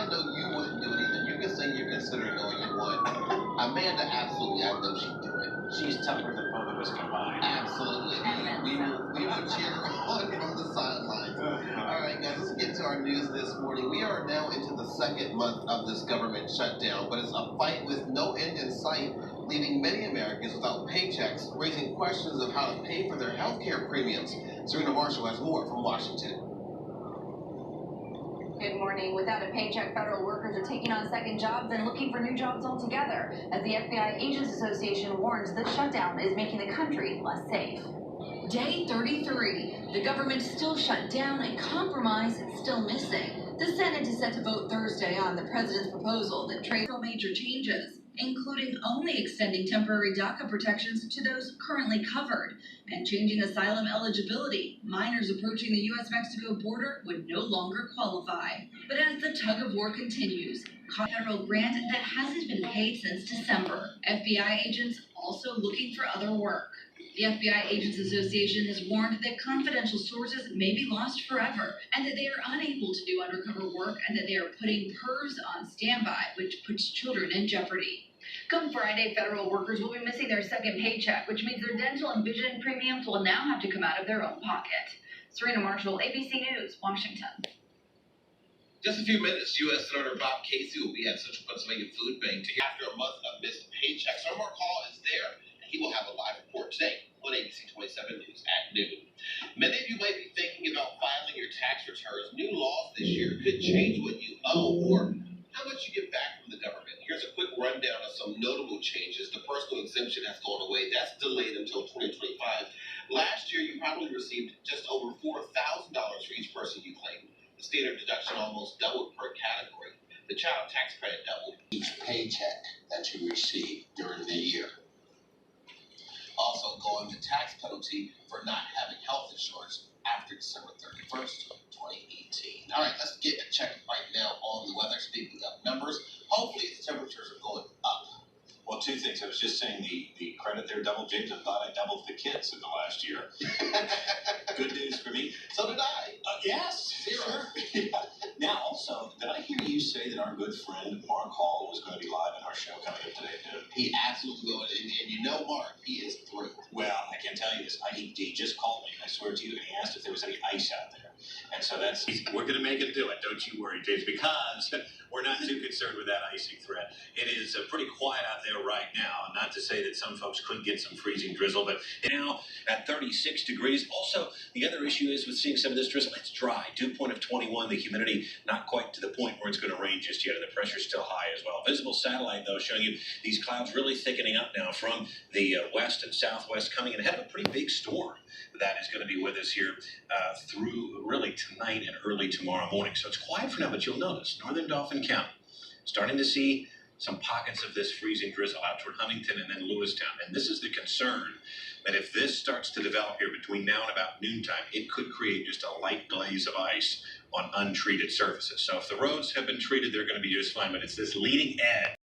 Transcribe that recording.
I know you wouldn't do it either. You can say you're considering all you want. Amanda, absolutely, I know she'd do it. She's tougher than both of us combined. Absolutely. We will cheer her on from the sidelines. All right, guys, let's get to our news this morning. We are now into the second month of this government shutdown, but it's a fight with no end in sight, leaving many Americans without paychecks, raising questions of how to pay for their health care premiums. Serena Marshall has more from Washington. Good morning. Without a paycheck, federal workers are taking on second jobs and looking for new jobs altogether, as the FBI Agents Association warns the shutdown is making the country less safe. Day 33. The government still shut down and compromise is still missing. The Senate is set to vote Thursday on the president's proposal that trades major changes, including only extending temporary DACA protections to those currently covered and changing asylum eligibility. Minors approaching the U.S.-Mexico border would no longer qualify. But as the tug-of-war continues, a federal grant that hasn't been paid since December. FBI agents also looking for other work. The FBI Agents Association has warned that confidential sources may be lost forever and that they are unable to do undercover work and that they are putting PERS on standby, which puts children in jeopardy. Come Friday, federal workers will be missing their second paycheck, which means their dental and vision premiums will now have to come out of their own pocket. Serena Marshall, ABC News, Washington. Just a few minutes, U.S. Senator Bob Casey will be at Central Pennsylvania Food Bank after a month of missed paychecks. Omar Hall is there, and he will have a live report today on ABC 27 News at noon. Many of you might be thinking about filing your tax returns. New laws this year could change what you owe or how much you get back from the government. Here's a quick rundown of some notable changes. The personal exemption has gone away. That's delayed until 2025. Last year, you probably received just over $4,000 for each person you claimed. The standard deduction almost doubled per category. The child tax credit doubled. Each paycheck that you receive during the year. Also going the tax penalty for not having health insurance after December 31st, 2018. All right, let's get a check right now on the weather. Speaking of numbers, hopefully the temperatures are going up. Well, two things. I was just saying the credit there doubled. James, I thought I doubled the kids in the last year. Good news for me. So did I. Yes. Zero. Sure. Yeah. Now, also, did I hear you say that our good friend Mark Hall was going to be live in our show coming up today, too? He absolutely will. And you know Mark, he is thrilled. Well, I can tell you this. He just called me, I swear to you, and he asked if there was any ice out there. And so we're going to make him do it. Don't you worry, James, because we're not too concerned with that icing threat. It is pretty quiet out there right now. Not to say that some folks could get some freezing drizzle, but now at 36 degrees. Also, the other issue is with seeing some of this drizzle, it's dry. Dew point of 21, the humidity not quite to the point where it's going to rain just yet, and the pressure's still high as well. Visible satellite, though, showing you these clouds really thickening up now from the west and southwest, coming in ahead of a pretty big storm that is going to be with us here through really tonight and early tomorrow morning. So it's quiet for now, but you'll notice northern Dauphin County starting to see some pockets of this freezing drizzle out toward Huntington and then Lewistown. And this is the concern that if this starts to develop here between now and about noontime, it could create just a light glaze of ice on untreated surfaces. So if the roads have been treated, they're going to be just fine, but it's this leading edge.